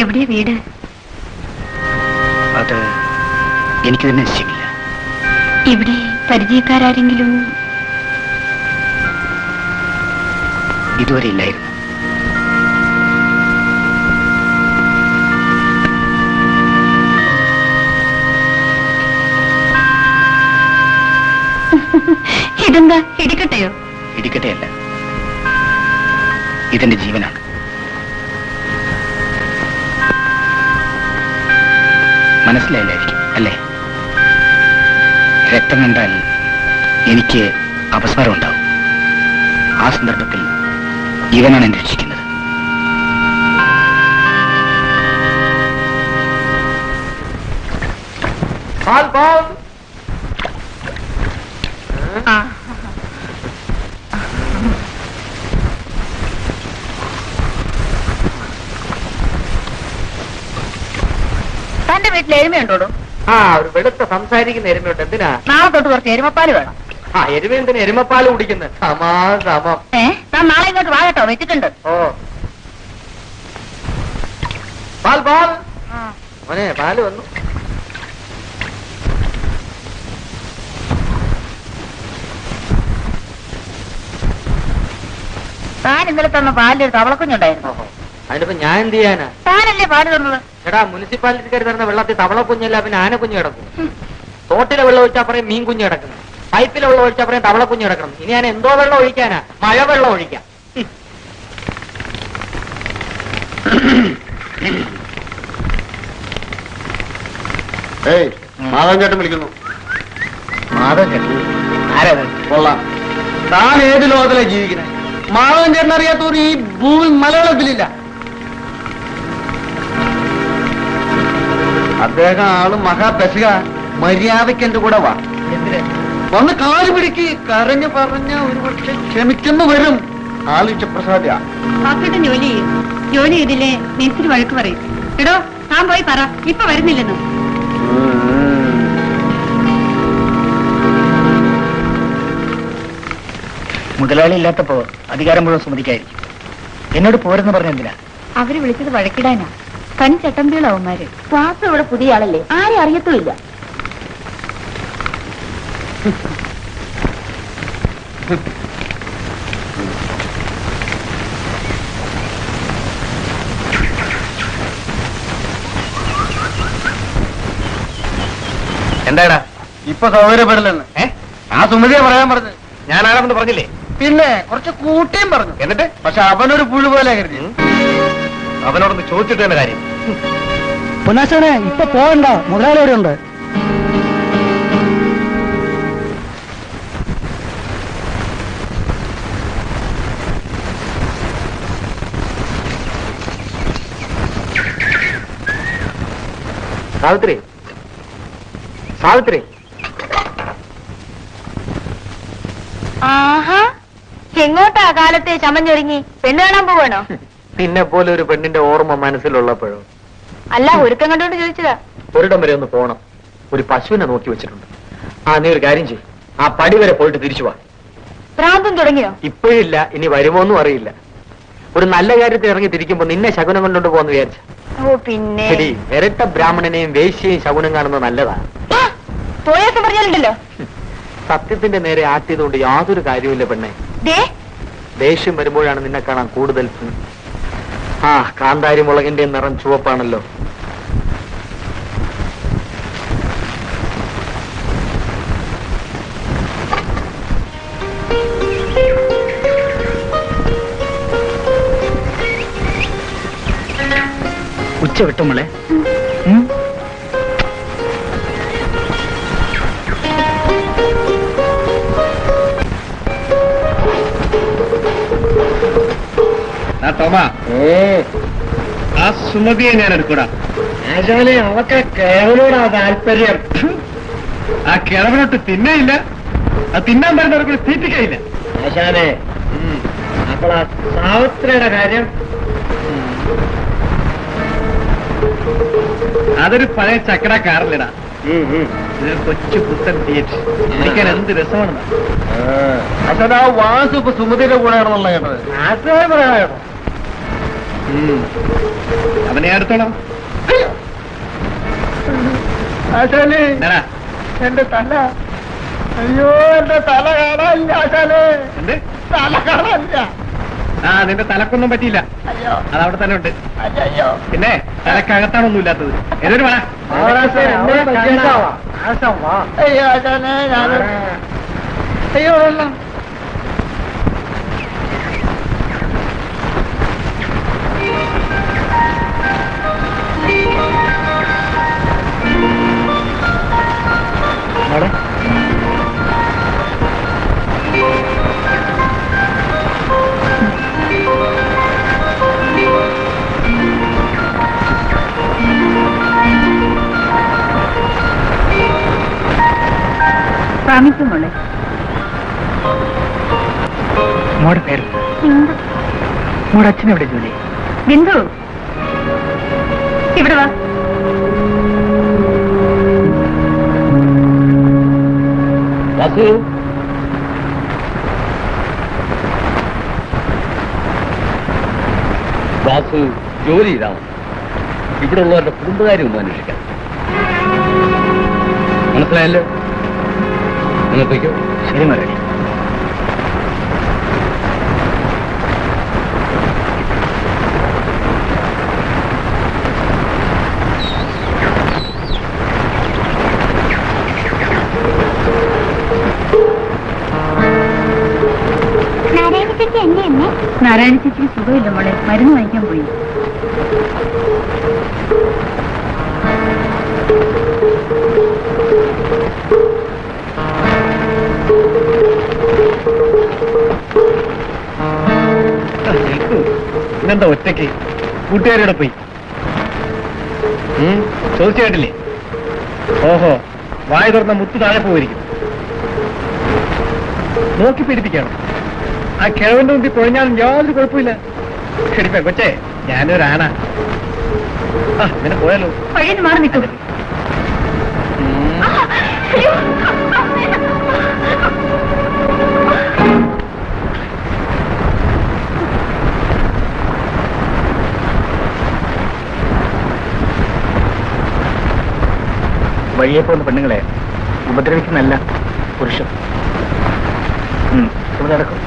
എവിടെയാ വീട്? അത് എനിക്ക് തന്നെ നിശ്ചയമില്ല. ഇവിടെ പരിചയക്കാരെങ്കിലും? ഇതുവരെ ഇല്ലായിരുന്നു. ഇതെന്താ, ഇടിക്കട്ടെയോ? ഇടിക്കട്ടെയല്ല, ഇതെന്റെ ജീവനാണ്. മനസ്സിലായില്ലായിരിക്കും അല്ലേ? രക്തം കണ്ടാൽ എനിക്ക് അപസ്മാരം ഉണ്ടാവും. ആ സന്ദർഭത്തിൽ ഇവനാണ് എന്നെ രക്ഷിക്കുന്നത്. തന്റെ വീട്ടിൽ എരുമയുണ്ടോടോ? ഒരു വെളുത്ത സംസാരിക്കുന്ന എരുമയുണ്ട്. എന്തിനാ? നാളെ തൊട്ട് കുറച്ച് എരുമപ്പാല് വേണം. എരുമ എന്തിനാ എരുമപ്പാല് കുടിക്കുന്നത്? സമം. താൻ നാളെ ഇങ്ങോട്ട് വാ കേട്ടോ, വെച്ചിട്ടുണ്ട്. പാൽ മോനെ, പാല് വന്നു. താൻ ഇന്നലെ തന്ന പാലിൽ ഒരു തവളക്കുഞ്ഞുണ്ടായിരുന്നു. അതിനിപ്പോ ഞാൻ എന്ത് ചെയ്യാനാ? താനല്ലേ പാല് തന്നത്? എടാ, മുനിസിപ്പാലിറ്റിക്കാർ തരുന്ന വെള്ളത്തിൽ തവളക്കുഞ്ഞല്ല, പിന്നെ ആനക്കുഞ്ഞ് കിടക്കും. തോട്ടിലെ വെള്ളം ഒഴിച്ചാൽ പറയും മീൻ കുഞ്ഞ് കിടക്കണം, പൈപ്പിലെ വെള്ളം ഒഴിച്ചാൽ പറയും തവളക്കുഞ്ഞ് കിടക്കണം. ഇനി ഞാൻ എന്തോ വെള്ളം ഒഴിക്കാനാ? മഴ വെള്ളം ഒഴിക്കാം. മാധവൻ ചേട്ടൻ വിളിക്കുന്നു. മാധവൻ ചേട്ടൻ ആരാ? കൊള്ളാം. താൻ ഏത് ലോകത്തിലാണ് ജീവിക്കുന്നത്? മാധവൻ ചേട്ടൻ അറിയാത്തവർ ഈ ഭൂമി മലയാളത്തിലില്ല. അദ്ദേഹം ആള് മഹാപെശക. മര്യാദയ്ക്ക് എന്റെ കൂടെ വാ. വന്ന് കാല് പിടിക്ക്. കരഞ്ഞു പറഞ്ഞ ഒരു പക്ഷെ ക്ഷമിക്കുന്നു വരും. ആളിച്ച പ്രസാദ മക്കളുടെ ജോലി ചെയ്തില്ലേ മേസ്തിരി വഴക്ക് പറയും. എടോ, താൻ പോയി പറ ഇപ്പൊ വരുന്നില്ലെന്ന്. മുതലാളി ഇല്ലാത്തപ്പോ അധികാരം മുഴുവൻ സുമതിക്കായിരിക്കും. എന്നോട് പോരെന്ന് പറഞ്ഞ എന്തിനാ? അവര് വിളിച്ചത് വഴക്കിടാനാ. തനി ചട്ടമ്പികളാവന്മാര്. വാസു ഇവിടെ പുതിയ ആളല്ലേ, ആരും അറിയത്തുമില്ല. എന്താടാ ഇപ്പൊ സൗകര്യപ്പെടില്ലെന്ന് ആ സുമതിയെ പറയാൻ പറഞ്ഞു. ഞാൻ ആരാണെന്ന് പറഞ്ഞില്ലേ? പിന്നെ കുറച്ച് കൂട്ടിയും പറഞ്ഞു. എന്നിട്ട് പക്ഷെ അവനൊരു പുഴു പോലെ കരുതി. അവനോടൊന്ന് ചോദിച്ചിട്ട് തന്നെ കാര്യം. പൊന്നാശാനെ, ഇപ്പൊ പോകണ്ട, മുതലാളി ഇവിടെ ഉണ്ട്. സാവിത്രി, ആഹാ, എങ്ങോട്ടാ കാലത്തെ ചമഞ്ഞൊരുങ്ങി? പെണ്ണ് കാണാൻ പോവാണോ? പിന്നെ പോലെ ഒരു പെണ്ണിന്റെ ഓർമ്മ മനസ്സിലുള്ളപ്പോഴോ? അല്ല, ഒരുക്കം കണ്ടോണ്ട് ചോദിച്ചതാ. ഒരിടം വരെ ഒന്ന് പോണം. ഒരു പശുവിനെ നോക്കി വെച്ചിട്ടുണ്ട്. നീ ഒരു കാര്യം ചെയ്യും, ആ പടി വരെ പോയിട്ട് തിരിച്ചു വാ. ഭ്രാന്തം തുടങ്ങിയോ? ഇപ്പോഴില്ല, ഇനി വരുമോന്നും അറിയില്ല. ഒരു നല്ല കാര്യത്തിൽ ഇറങ്ങി തിരിക്കുമ്പോ നിന്നെ ശകുനം കൊണ്ടോണ്ട് പോന്ന് വിചാരിച്ച. ഓ പിന്നെ ശരി, ഇരട്ട ബ്രാഹ്മണനെയും വേശ്യയും ശകുനം കാണുന്നത് നല്ലതാണ്. തോയാസം പറഞ്ഞാലുണ്ടല്ലോ. സത്യത്തിന്റെ നേരെ ആട്ടിയതുകൊണ്ട് യാതൊരു കാര്യമില്ല പെണ്ണെ. ദേഷ്യം വരുമ്പോഴാണ് നിന്നെ കാണാൻ കൂടുതൽ. കാന്താരി മുളകിന്റെ നിറം ചുവപ്പാണല്ലോ. ഉച്ച വിട്ടുമോളെ. തോമാ, ആ സുമതിയെ ഞാൻ എടുക്കൂടാ. ആശാനെ, അവക്ക് കിഴവനോടാ താല്പര്യം. ആ കിഴവനോട്ട് തിന്നയില്ല, അത് തിന്നാൻ വരുന്നവർക്ക് തീറ്റിക്കയില്ല. ആശാനെ, അപ്പോൾ ആ സാവിത്രിയുടെ കാര്യം? അതൊരു പഴയ ചക്കട കാറിലിടാ. കൊച്ചു പുത്തൻ തിയേറ്റർ. എനിക്കാൻ എന്ത് രസമാണ്. ആ വാസു ഇപ്പൊ സുമതിയുടെ കൂടെ ആണെന്നുള്ള കേട്ടത്. നാട്ടുകാർ പറയാ കേട്ടോ. അവനെ അടുത്തോളാം. ആശാലേ എന്റെ തല, അയ്യോ എന്റെ തല കാണാനില്ല ആശാലേ, എന്ത്? തല കാണാനില്ല. ആ, നിന്റെ തലക്കൊന്നും പറ്റിയില്ല, അയ്യോ അതവിടെ തന്നെ ഉണ്ട്. അയ്യോ പിന്നെ തലക്കകത്താണൊന്നും ഇല്ലാത്തത്. ഏതൊരു വേണം അയ്യോ ആശാലേ, ഞാൻ അയ്യോ വെള്ളം. മോളെ, പ്രാമിക്കും മോളെ. മോടെ പേര്? മോടെ അച്ഛനെവിടെ ജോലി? ബിന്ദു, ഇവിടെ വാ. വാസു ജോലി ചെയ്താൽ ഇവിടെ ഉള്ളവരുടെ കുടുംബകാര്യം ഒന്നും അന്വേഷിക്കാം. മനസ്സിലായല്ലോ? നിങ്ങൾക്കോ? ശരി മലയാളി. നാരായണ ചേച്ചിക്ക് സുഖമില്ല മോളെ, മരുന്ന് വാങ്ങിക്കാൻ പോയി. ഇന്നെന്താ ഒറ്റയ്ക്ക്? കൂട്ടുകാരോടെ പോയി ചോദിച്ചു കേട്ടില്ലേ? ഓഹോ, വായ തുറന്ന മുത്ത് താഴെ പോയിരിക്കും. നോക്കി പിടിപ്പിക്കണം. ആ കിഴവന്റെ മുമ്പിൽ കൊഴിഞ്ഞാലും യാതൊരു കുഴപ്പമില്ല. ക്ഷണിപ്പ കൊച്ചേ, ഞാനൊരാണ. ആ, ഇങ്ങനെ പോയാലോ? വഴിയിൽ മാറി നിൽക്കും. വഴിയെ പോകുന്ന പെണ്ണുങ്ങളെ ഉപദ്രവിക്കുന്നല്ല പുരുഷൻ. ഇവിടെ നടക്കും.